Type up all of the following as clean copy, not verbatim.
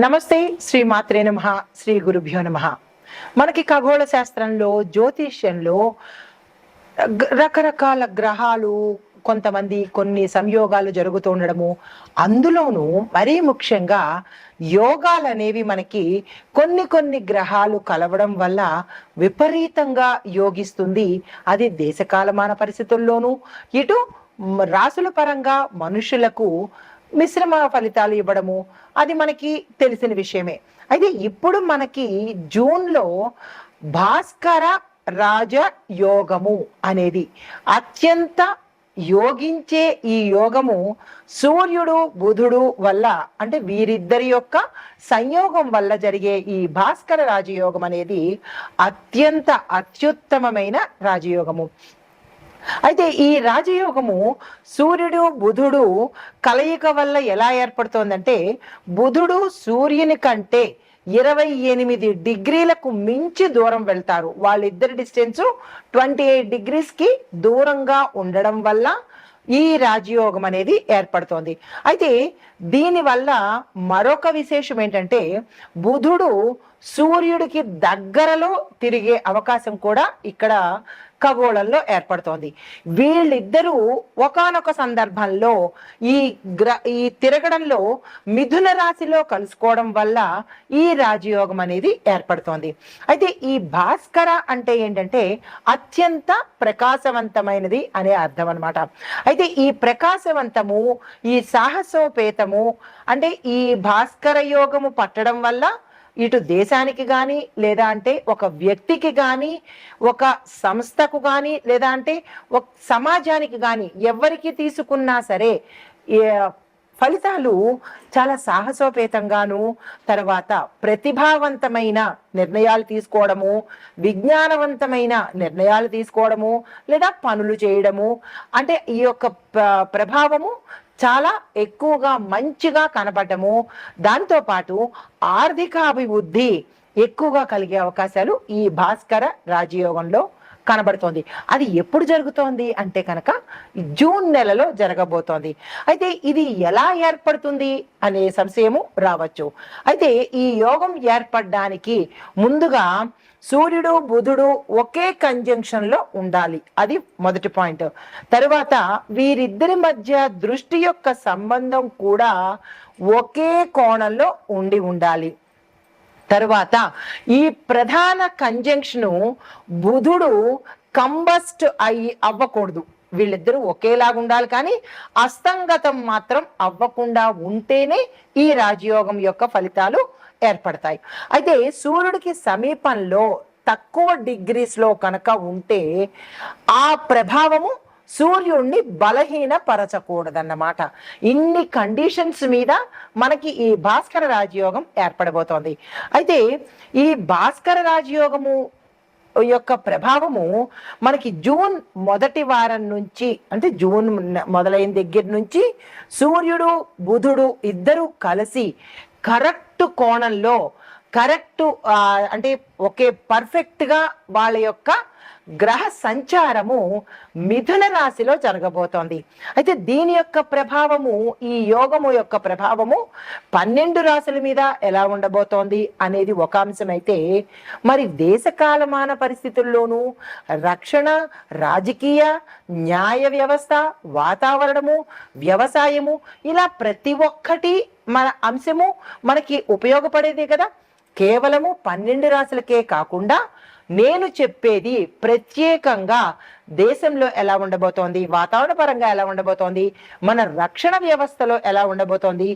నమస్తే శ్రీ మాత్రే నమః శ్రీ గురుభ్యో నమః. మనకి ఖగోళ శాస్త్రంలో జ్యోతిష్యంలో రకరకాల గ్రహాలు కొంతమంది కొన్ని సంయోగాలు జరుగుతూ ఉండడము, అందులోనూ మరీ ముఖ్యంగా యోగాలు అనేవి మనకి కొన్ని గ్రహాలు కలవడం వల్ల విపరీతంగా యోగిస్తుంది. అది దేశకాలమాన పరిస్థితుల్లోనూ ఇటు రాసుల పరంగా మనుషులకు మిశ్రమ ఫలితాలు ఇవ్వడము అది మనకి తెలిసిన విషయమే. అయితే ఇప్పుడు మనకి జూన్లో భాస్కర రాజ యోగము అనేది అత్యంత యోగించే ఈ యోగము సూర్యుడు బుధుడు వల్ల, అంటే వీరిద్దరి యొక్క సంయోగం వల్ల జరిగే ఈ భాస్కర రాజయోగం అనేది అత్యంత అత్యుత్తమమైన రాజయోగము. అయితే ఈ రాజయోగము సూర్యుడు బుధుడు కలయిక వల్ల ఎలా ఏర్పడుతోందంటే, బుధుడు సూర్యుని కంటే 28 డిగ్రీలకు మించి దూరం వెళ్తారు. వాళ్ళిద్దరి డిస్టెన్స్ 28 డిగ్రీస్కి దూరంగా ఉండడం వల్ల ఈ రాజయోగం అనేది ఏర్పడుతోంది. అయితే దీనివల్ల మరొక విశేషం ఏంటంటే, బుధుడు సూర్యుడికి దగ్గరలో తిరిగే అవకాశం కూడా ఇక్కడ ఖగోళంలో ఏర్పడుతోంది. వీళ్ళిద్దరూ ఒకానొక సందర్భంలో ఈ తిరగడంలో మిథున రాశిలో కలుసుకోవడం వల్ల ఈ రాజయోగం అనేది ఏర్పడుతోంది. అయితే ఈ భాస్కర అంటే ఏంటంటే అత్యంత ప్రకాశవంతమైనది అనే అర్థం అనమాట. అయితే ఈ ప్రకాశవంతము, ఈ సాహసోపేతము అంటే ఈ భాస్కర యోగము పట్టడం వల్ల ఇటు దేశానికి కానీ, లేదా అంటే ఒక వ్యక్తికి కానీ, ఒక సంస్థకు కానీ, లేదా అంటే ఒక సమాజానికి కానీ ఎవరికి తీసుకున్నా సరే ఫలితాలు చాలా సాహసోపేతంగాను, తర్వాత ప్రతిభావంతమైన నిర్ణయాలు తీసుకోవడము, విజ్ఞానవంతమైన నిర్ణయాలు తీసుకోవడము, లేదా పనులు చేయడము, అంటే ఈ యొక్క ప్రభావము చాలా ఎక్కువగా మంచిగా కనబడము, దాంతోపాటు ఆర్థికాభివృద్ధి ఎక్కువగా కలిగే అవకాశాలు ఈ భాస్కర రాజయోగంలో కనబడుతోంది. అది ఎప్పుడు జరుగుతోంది అంటే కనుక జూన్ నెలలో జరగబోతోంది. అయితే ఇది ఎలా ఏర్పడుతుంది అనే సంశయము రావచ్చు. అయితే ఈ యోగం ఏర్పడడానికి ముందుగా సూర్యుడు బుధుడు ఒకే కంజంక్షన్ లో ఉండాలి, అది మొదటి పాయింట్. తరువాత వీరిద్దరి మధ్య దృష్టి యొక్క సంబంధం కూడా ఒకే కోణంలో ఉండాలి. తరువాత ఈ ప్రధాన కంజంక్షను బుధుడు కంబస్ట్ అవ్వకూడదు. వీళ్ళిద్దరూ ఒకేలాగా ఉండాలి, కానీ అస్తంగతం మాత్రం అవ్వకుండా ఉంటేనే ఈ రాజయోగం యొక్క ఫలితాలు ఏర్పడతాయి. అయితే సూర్యుడికి సమీపంలో తక్కువ డిగ్రీస్లో కనుక ఉంటే ఆ ప్రభావము సూర్యుడిని బలహీనపరచకూడదన్నమాట. ఇన్ని కండిషన్స్ మీద మనకి ఈ భాస్కర రాజయోగం ఏర్పడబోతోంది. అయితే ఈ భాస్కర రాజయోగము యొక్క ప్రభావము మనకి జూన్ మొదటి వారం నుంచి, అంటే జూన్ మొదలైన దగ్గర నుంచి సూర్యుడు బుధుడు ఇద్దరు కలిసి కరెక్ట్ కోణంలో, కరెక్ట్ అంటే ఒకే పర్ఫెక్ట్గా వాళ్ళ యొక్క గ్రహ సంచారము మిథున రాశిలో జరగబోతోంది. అయితే దీని యొక్క ప్రభావము, ఈ యోగము యొక్క ప్రభావము 12 రాశుల మీద ఎలా ఉండబోతోంది అనేది ఒక అంశం అయితే, మరి దేశకాలమాన పరిస్థితుల్లోనూ రక్షణ, రాజకీయ, న్యాయ వ్యవస్థ, వాతావరణము, వ్యవసాయము, ఇలా ప్రతి ఒక్కటి మన అంశము మనకి ఉపయోగపడేదే కదా. కేవలము 12 రాశులకే కాకుండా నేను చెప్పేది ప్రత్యేకంగా దేశంలో ఎలా ఉండబోతోంది, వాతావరణ పరంగా ఎలా ఉండబోతోంది, మన రక్షణ వ్యవస్థలో ఎలా ఉండబోతోంది,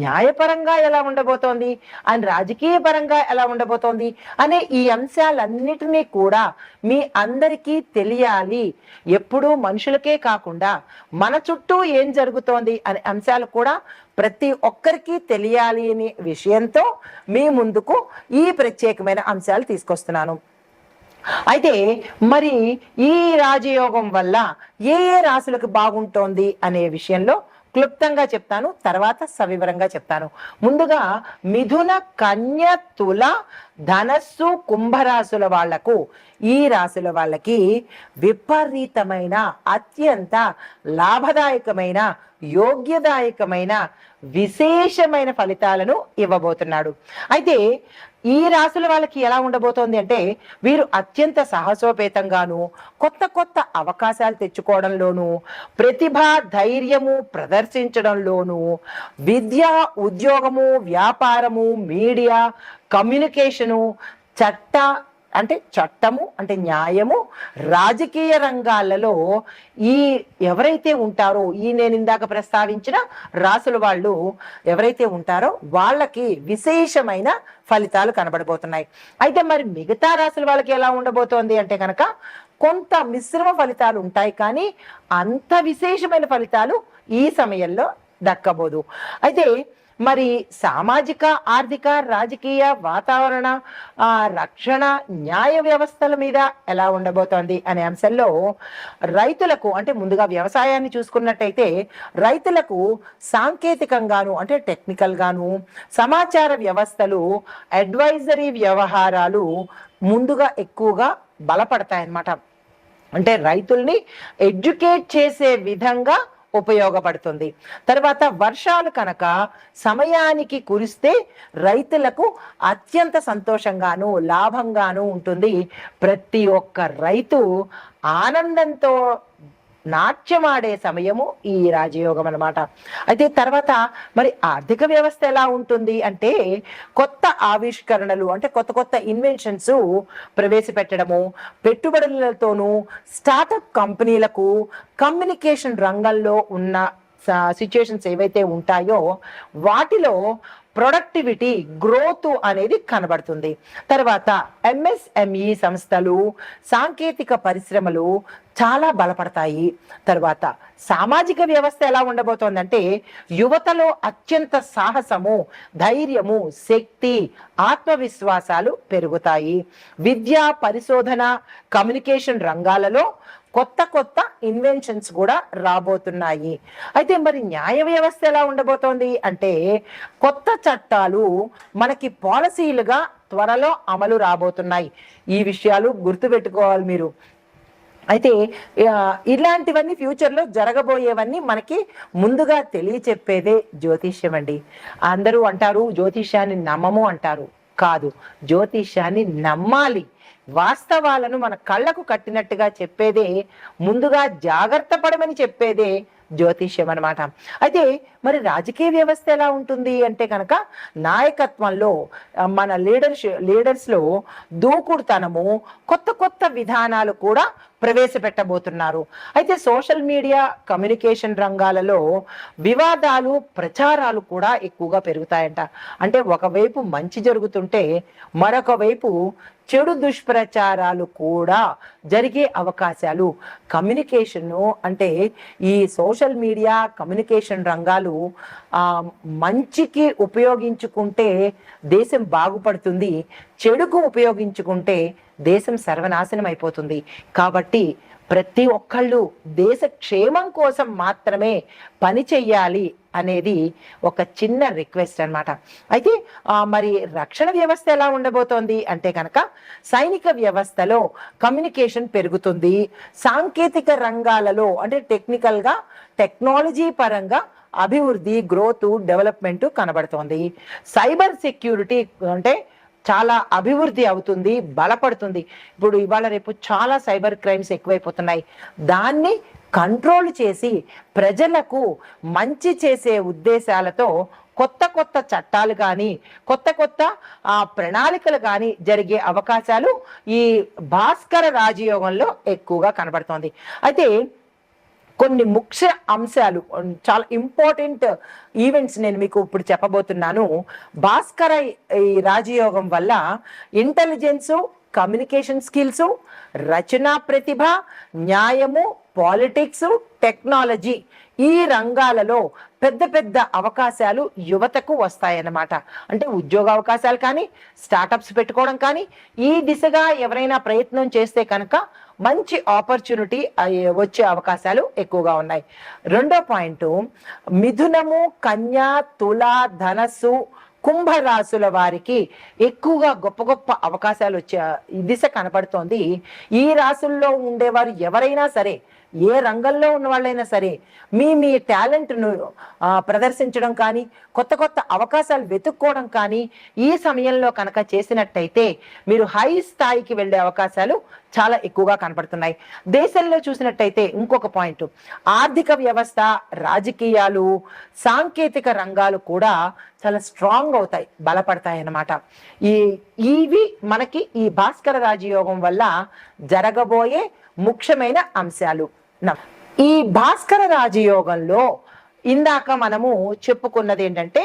న్యాయపరంగా ఎలా ఉండబోతోంది, అండ్ రాజకీయ పరంగా ఎలా ఉండబోతోంది అనే ఈ అంశాలన్నిటినీ కూడా మీ అందరికీ తెలియాలి. ఎప్పుడూ మనుషులకే కాకుండా మన చుట్టూ ఏం జరుగుతోంది అనే అంశాలు కూడా ప్రతి ఒక్కరికి తెలియాలి అనే విషయంతో మీ ముందుకు ఈ ప్రత్యేకమైన అంశాలు తీసుకొస్తున్నాను. అయితే మరి ఈ రాజయోగం వల్ల ఏ రాశులకు బాగుంటోంది అనే విషయంలో క్లుప్తంగా చెప్తాను, తర్వాత సవివరంగా చెప్తాను. ముందుగా మిథున, కన్య, తుల, ధనస్సు కుంభరాశుల వాళ్లకు, ఈ రాశుల వాళ్ళకి విపరీతమైన అత్యంత లాభదాయకమైన యోగ్యదాయకమైన విశేషమైన ఫలితాలను ఇవ్వబోతున్నాడు. అయితే ఈ రాశుల వాళ్ళకి ఎలా ఉండబోతోంది అంటే, వీరు అత్యంత సాహసోపేతంగాను, కొత్త కొత్త అవకాశాలు తెచ్చుకోవడంలోనూ, ప్రతిభ ధైర్యము ప్రదర్శించడంలోనూ, విద్య ఉద్యోగము వ్యాపారము మీడియా కమ్యూనికేషను చట్టము అంటే న్యాయము రాజకీయ రంగాలలో ఈ ఎవరైతే ఉంటారో, ఈ నేను ఇందాక ప్రస్తావించిన రాసుల వాళ్ళు ఎవరైతే ఉంటారో వాళ్ళకి విశేషమైన ఫలితాలు కనబడబోతున్నాయి. అయితే మరి మిగతా రాసుల వాళ్ళకి ఎలా ఉండబోతోంది అంటే కనుక కొంత మిశ్రమ ఫలితాలు ఉంటాయి, కానీ అంత విశేషమైన ఫలితాలు ఈ సమయంలో దక్కబోదు. అయితే మరి సామాజిక ఆర్థిక రాజకీయ వాతావరణ రక్షణ న్యాయ వ్యవస్థల మీద ఎలా ఉండబోతోంది అనే అంశంలో రైతులకు, అంటే ముందుగా వ్యవసాయాన్ని చూసుకున్నట్టయితే రైతులకు సాంకేతికంగాను అంటే టెక్నికల్ గాను, సమాచార వ్యవస్థలు అడ్వైజరీ వ్యవహారాలు ముందుగా ఎక్కువగా బలపడతాయన్నమాట. అంటే రైతుల్ని ఎడ్యుకేట్ చేసే విధంగా ఉపయోగపడుతుంది. తర్వాత వర్షాలు కనుక సమయానికి కురిస్తే రైతులకు అత్యంత సంతోషంగాను లాభంగాను ఉంటుంది. ప్రతి ఒక్క రైతు ఆనందంతో నాట్యమాడే సమయము ఈ రాజయోగం అన్నమాట. అయితే తర్వాత మరి ఆర్థిక వ్యవస్థ ఎలా ఉంటుంది అంటే, కొత్త ఆవిష్కరణలు అంటే కొత్త కొత్త ఇన్వెన్షన్స్ ప్రవేశపెట్టడము, పెట్టుబడులతోనూ స్టార్టప్ కంపెనీలకు కమ్యూనికేషన్ రంగంలో ఉన్న సిచ్యుయేషన్స్ ఏవైతే ఉంటాయో వాటిలో ప్రొడక్టివిటీ గ్రోత్ అనేది కనబడుతుంది. తర్వాత ఎంఎస్ఎంఈ సంస్థలు సాంకేతిక పరిశ్రమలు చాలా బలపడతాయి. తర్వాత సామాజిక వ్యవస్థ ఎలా ఉండబోతోందంటే, యువతలో అత్యంత సాహసము ధైర్యము శక్తి ఆత్మవిశ్వాసాలు పెరుగుతాయి. విద్యా పరిశోధన కమ్యూనికేషన్ రంగాలలో కొత్త కొత్త ఇన్వెన్షన్స్ కూడా రాబోతున్నాయి. అయితే మరి న్యాయ వ్యవస్థ ఎలా ఉండబోతోంది అంటే, కొత్త చట్టాలు మనకి పాలసీలుగా త్వరలో అమలు రాబోతున్నాయి. ఈ విషయాలు గుర్తుపెట్టుకోవాలి మీరు. అయితే ఇలాంటివన్నీ ఫ్యూచర్లో జరగబోయేవన్నీ మనకి ముందుగా తెలియచెప్పేదే జ్యోతిష్యం అండి. అందరూ అంటారు జ్యోతిష్యాన్ని నమ్మము అంటారు. కాదు, జ్యోతిష్యాన్ని నమ్మాలి. వాస్తవాలను మన కళ్ళకు కట్టినట్టుగా చెప్పేదే, ముందుగా జాగ్రత్త పడమని చెప్పేదే జ్యోతిష్యం అనమాట. అయితే మరి రాజకీయ వ్యవస్థ ఎలా ఉంటుంది అంటే కనుక, నాయకత్వంలో మన లీడర్స్లో దూకుడుతనము కొత్త కొత్త విధానాలు కూడా ప్రవేశపెట్టబోతున్నారు. అయితే సోషల్ మీడియా కమ్యూనికేషన్ రంగాలలో వివాదాలు ప్రచారాలు కూడా ఎక్కువగా పెరుగుతాయంట. అంటే ఒకవైపు మంచి జరుగుతుంటే మరొక వైపు చెడు దుష్ప్రచారాలు కూడా జరిగే అవకాశాలు, కమ్యూనికేషను అంటే ఈ సోషల్ మీడియా కమ్యూనికేషన్ రంగాలు మంచికి ఉపయోగించుకుంటే దేశం బాగుపడుతుంది, చెడుకు ఉపయోగించుకుంటే దేశం సర్వనాశనం అయిపోతుంది. కాబట్టి ప్రతి ఒక్కళ్ళు దేశ క్షేమం కోసం మాత్రమే పని చెయ్యాలి అనేది ఒక చిన్న రిక్వెస్ట్ అన్నమాట. అయితే మరి రక్షణ వ్యవస్థ ఎలా ఉండబోతోంది అంటే కనుక, సైనిక వ్యవస్థలో కమ్యూనికేషన్ పెరుగుతుంది. సాంకేతిక రంగాలలో అంటే టెక్నికల్గా టెక్నాలజీ పరంగా అభివృద్ధి గ్రోత్ డెవలప్మెంట్ కనబడుతోంది. సైబర్ సెక్యూరిటీ అంటే చాలా అభివృద్ధి అవుతుంది, బలపడుతుంది. ఇప్పుడు ఇవాళ రేపు చాలా సైబర్ క్రైమ్స్ ఎక్కువైపోతున్నాయి. దాన్ని కంట్రోల్ చేసి ప్రజలకు మంచి చేసే ఉద్దేశాలతో కొత్త కొత్త చట్టాలు కానీ కొత్త కొత్త ప్రణాళికలు కానీ జరిగే అవకాశాలు ఈ భాస్కర రాజయోగంలో ఎక్కువగా కనబడుతోంది. అయితే కొన్ని ముఖ్య అంశాలు, చాలా ఇంపార్టెంట్ ఈవెంట్స్ నేను మీకు ఇప్పుడు చెప్పబోతున్నాను. భాస్కర ఈ రాజయోగం వల్ల ఇంటెలిజెన్సు కమ్యూనికేషన్ స్కిల్స్ రచనా ప్రతిభ న్యాయము పాలిటిక్స్ టెక్నాలజీ ఈ రంగాలలో పెద్ద పెద్ద అవకాశాలు యువతకు వస్తాయన్నమాట. అంటే ఉద్యోగ అవకాశాలు కానీ స్టార్టప్స్ పెట్టుకోవడం కానీ ఈ దిశగా ఎవరైనా ప్రయత్నం చేస్తే కనుక మంచి ఆపర్చునిటీ వచ్చే అవకాశాలు ఎక్కువగా ఉన్నాయి. 2వ పాయింట్, మిథునము కన్యా తుల ధనస్సు కుంభరాశుల వారికి ఎక్కువగా గొప్ప గొప్ప అవకాశాలు వచ్చే దిశ కనపడుతోంది. ఈ రాశుల్లో ఉండేవారు ఎవరైనా సరే, ఏ రంగంలో ఉన్న వాళ్ళైనా సరే, మీ టాలెంట్ను ప్రదర్శించడం కానీ, కొత్త కొత్త అవకాశాలు వెతుక్కోవడం కానీ ఈ సమయంలో కనుక చేసినట్టయితే మీరు హై స్థాయికి వెళ్ళే అవకాశాలు చాలా ఎక్కువగా కనపడుతున్నాయి. దేశంలో చూసినట్టయితే ఇంకొక పాయింట్, ఆర్థిక వ్యవస్థ, రాజకీయాలు, సాంకేతిక రంగాలు కూడా చాలా స్ట్రాంగ్ అవుతాయి, బలపడతాయి అన్నమాట. ఇవి మనకి ఈ భాస్కర రాజయోగం వల్ల జరగబోయే ముఖ్యమైన అంశాలు. ఈ భాస్కర రాజయోగంలో ఇందాక మనము చెప్పుకున్నది ఏంటంటే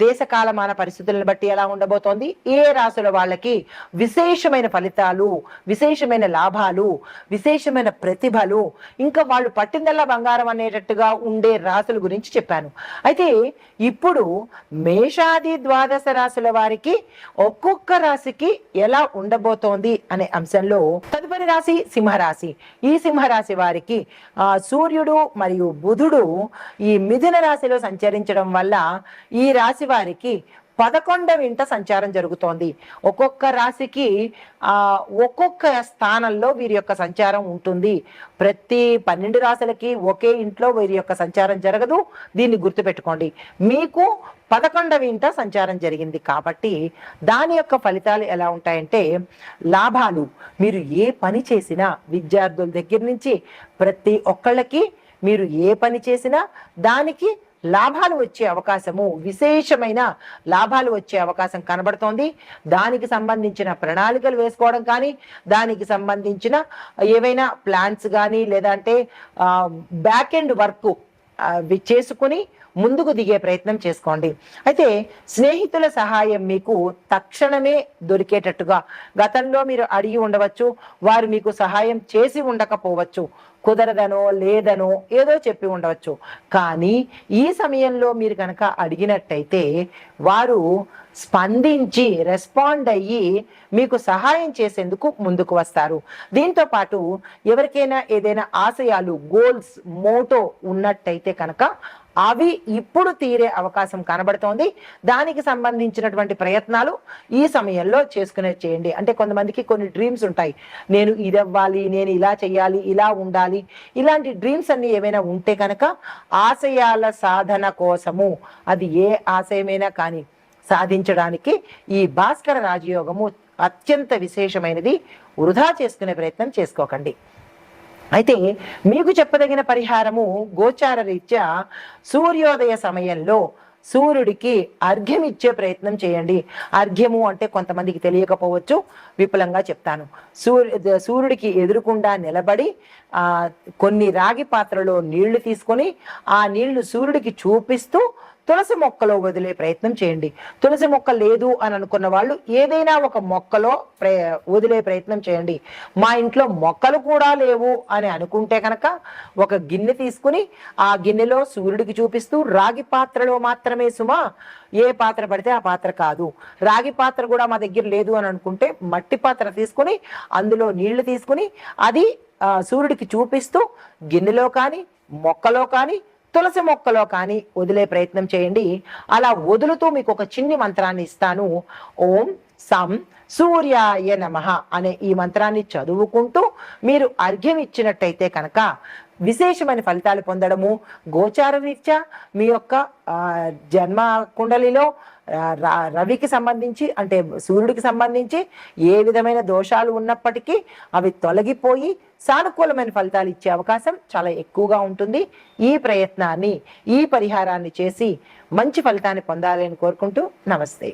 దేశ కాలమాన పరిస్థితులను బట్టి ఎలా ఉండబోతోంది, ఏ రాశుల వాళ్ళకి విశేషమైన ఫలితాలు, విశేషమైన లాభాలు, విశేషమైన ప్రతిభలు, ఇంకా వాళ్ళు పట్టిందల్లా బంగారం అనేటట్టుగా ఉండే రాశుల గురించి చెప్పాను. అయితే ఇప్పుడు మేషాది ద్వాదశ రాశుల వారికి ఒక్కొక్క రాశికి ఎలా ఉండబోతోంది అనే అంశంలో తదుపరి రాశి సింహరాశి. ఈ సింహరాశి వారికి సూర్యుడు మరియు బుధుడు ఈ మిథున రాశిలో సంచరించడం వల్ల ఈ రాశి వారికి 11వ ఇంట సంచారం జరుగుతోంది. ఒక్కొక్క రాశికి ఒక్కొక్క స్థానంలో వీరి యొక్క సంచారం ఉంటుంది. ప్రతి 12 రాశులకి ఒకే ఇంట్లో వీరి యొక్క సంచారం జరగదు. దీన్ని గుర్తుపెట్టుకోండి. మీకు 11వ ఇంట సంచారం జరిగింది కాబట్టి దాని యొక్క ఫలితాలు ఎలా ఉంటాయంటే, లాభాలు, మీరు ఏ పని చేసినా, విద్యార్థుల దగ్గర నుంచి ప్రతి ఒక్కళ్ళకి మీరు ఏ పని చేసినా దానికి లాభాలు వచ్చే అవకాశము, విశేషమైన లాభాలు వచ్చే అవకాశం కనబడుతోంది. దానికి సంబంధించిన ప్రణాళికలు వేసుకోవడం కానీ, దానికి సంబంధించిన ఏవైనా ప్లాన్స్ కానీ, లేదంటే బ్యాక్ ఎండ్ వర్క్ చేసుకుని ముందుకు దిగే ప్రయత్నం చేసుకోండి. అయితే స్నేహితుల సహాయం మీకు తక్షణమే దొరికేటట్టుగా, గతంలో మీరు అడిగి ఉండవచ్చు, వారు మీకు సహాయం చేసి ఉండకపోవచ్చు, కుదరదనో లేదనో ఏదో చెప్పి ఉండవచ్చు. కానీ ఈ సమయంలో మీరు కనుక అడిగినట్టయితే వారు స్పందించి రెస్పాండ్ అయ్యి మీకు సహాయం చేసేందుకు ముందుకు వస్తారు. దీంతో పాటు ఎవరికైనా ఏదైనా ఆశయాలు, గోల్స్, మోటో ఉన్నట్టయితే కనుక అవి ఇప్పుడు తీరే అవకాశం కనబడుతోంది. దానికి సంబంధించినటువంటి ప్రయత్నాలు ఈ సమయంలో చేయండి. అంటే కొంతమందికి కొన్ని డ్రీమ్స్ ఉంటాయి, నేను ఇది అవ్వాలి, నేను ఇలా చేయాలి, ఇలా ఉండాలి, ఇలాంటి డ్రీమ్స్ అన్ని ఏమైనా ఉంటే కనుక ఆశయాల సాధన కోసము, అది ఏ ఆశయమైనా కానీ సాధించడానికి ఈ భాస్కర రాజయోగము అత్యంత విశేషమైనది. వృధా చేసుకునే ప్రయత్నం చేసుకోకండి. అయితే మీకు చెప్పదగిన పరిహారము, గోచార రీత్యా సూర్యోదయ సమయంలో సూర్యుడికి అర్ఘ్యం ఇచ్చే ప్రయత్నం చేయండి. అర్ఘ్యము అంటే కొంతమందికి తెలియకపోవచ్చు, విపులంగా చెప్తాను. సూర్యుడికి ఎదురుకుండా నిలబడి కొన్ని రాగి పాత్రలో నీళ్లు తీసుకొని ఆ నీళ్లు సూర్యుడికి చూపిస్తూ తులసి మొక్కలో వదిలే ప్రయత్నం చేయండి. తులసి మొక్క లేదు అని అనుకున్న వాళ్ళు ఏదైనా ఒక మొక్కలో వదిలే ప్రయత్నం చేయండి. మా ఇంట్లో మొక్కలు కూడా లేవు అని అనుకుంటే కనుక ఒక గిన్నె తీసుకుని ఆ గిన్నెలో సూర్యుడికి చూపిస్తూ, రాగి పాత్రలో మాత్రమే సుమా, ఏ పాత్ర పడితే ఆ పాత్ర కాదు, రాగి పాత్ర కూడా మా దగ్గర లేదు అని అనుకుంటే మట్టి పాత్ర తీసుకుని అందులో నీళ్లు తీసుకుని అది సూర్యుడికి చూపిస్తూ గిన్నెలో కానీ, మొక్కలో కానీ, తులసి మొక్కలో కానీ వదిలే ప్రయత్నం చేయండి. అలా వదులుతూ మీకు ఒక చిన్ని మంత్రాన్ని ఇస్తాను. ఓం సం సూర్యాయ నమః అనే ఈ మంత్రాన్ని చదువుకుంటూ మీరు అర్ఘ్యం ఇచ్చినట్టయితే కనుక విశేషమైన ఫలితాలు పొందడము, గోచార రీత్యా మీ యొక్క జన్మ కుండలిలో రవికి సంబంధించి, అంటే సూర్యుడికి సంబంధించి ఏ విధమైన దోషాలు ఉన్నప్పటికీ అవి తొలగిపోయి సానుకూలమైన ఫలితాలు ఇచ్చే అవకాశం చాలా ఎక్కువగా ఉంటుంది. ఈ ప్రయత్నాన్ని, ఈ పరిహారాన్ని చేసి మంచి ఫలితాన్ని పొందాలని కోరుకుంటూ నమస్తే.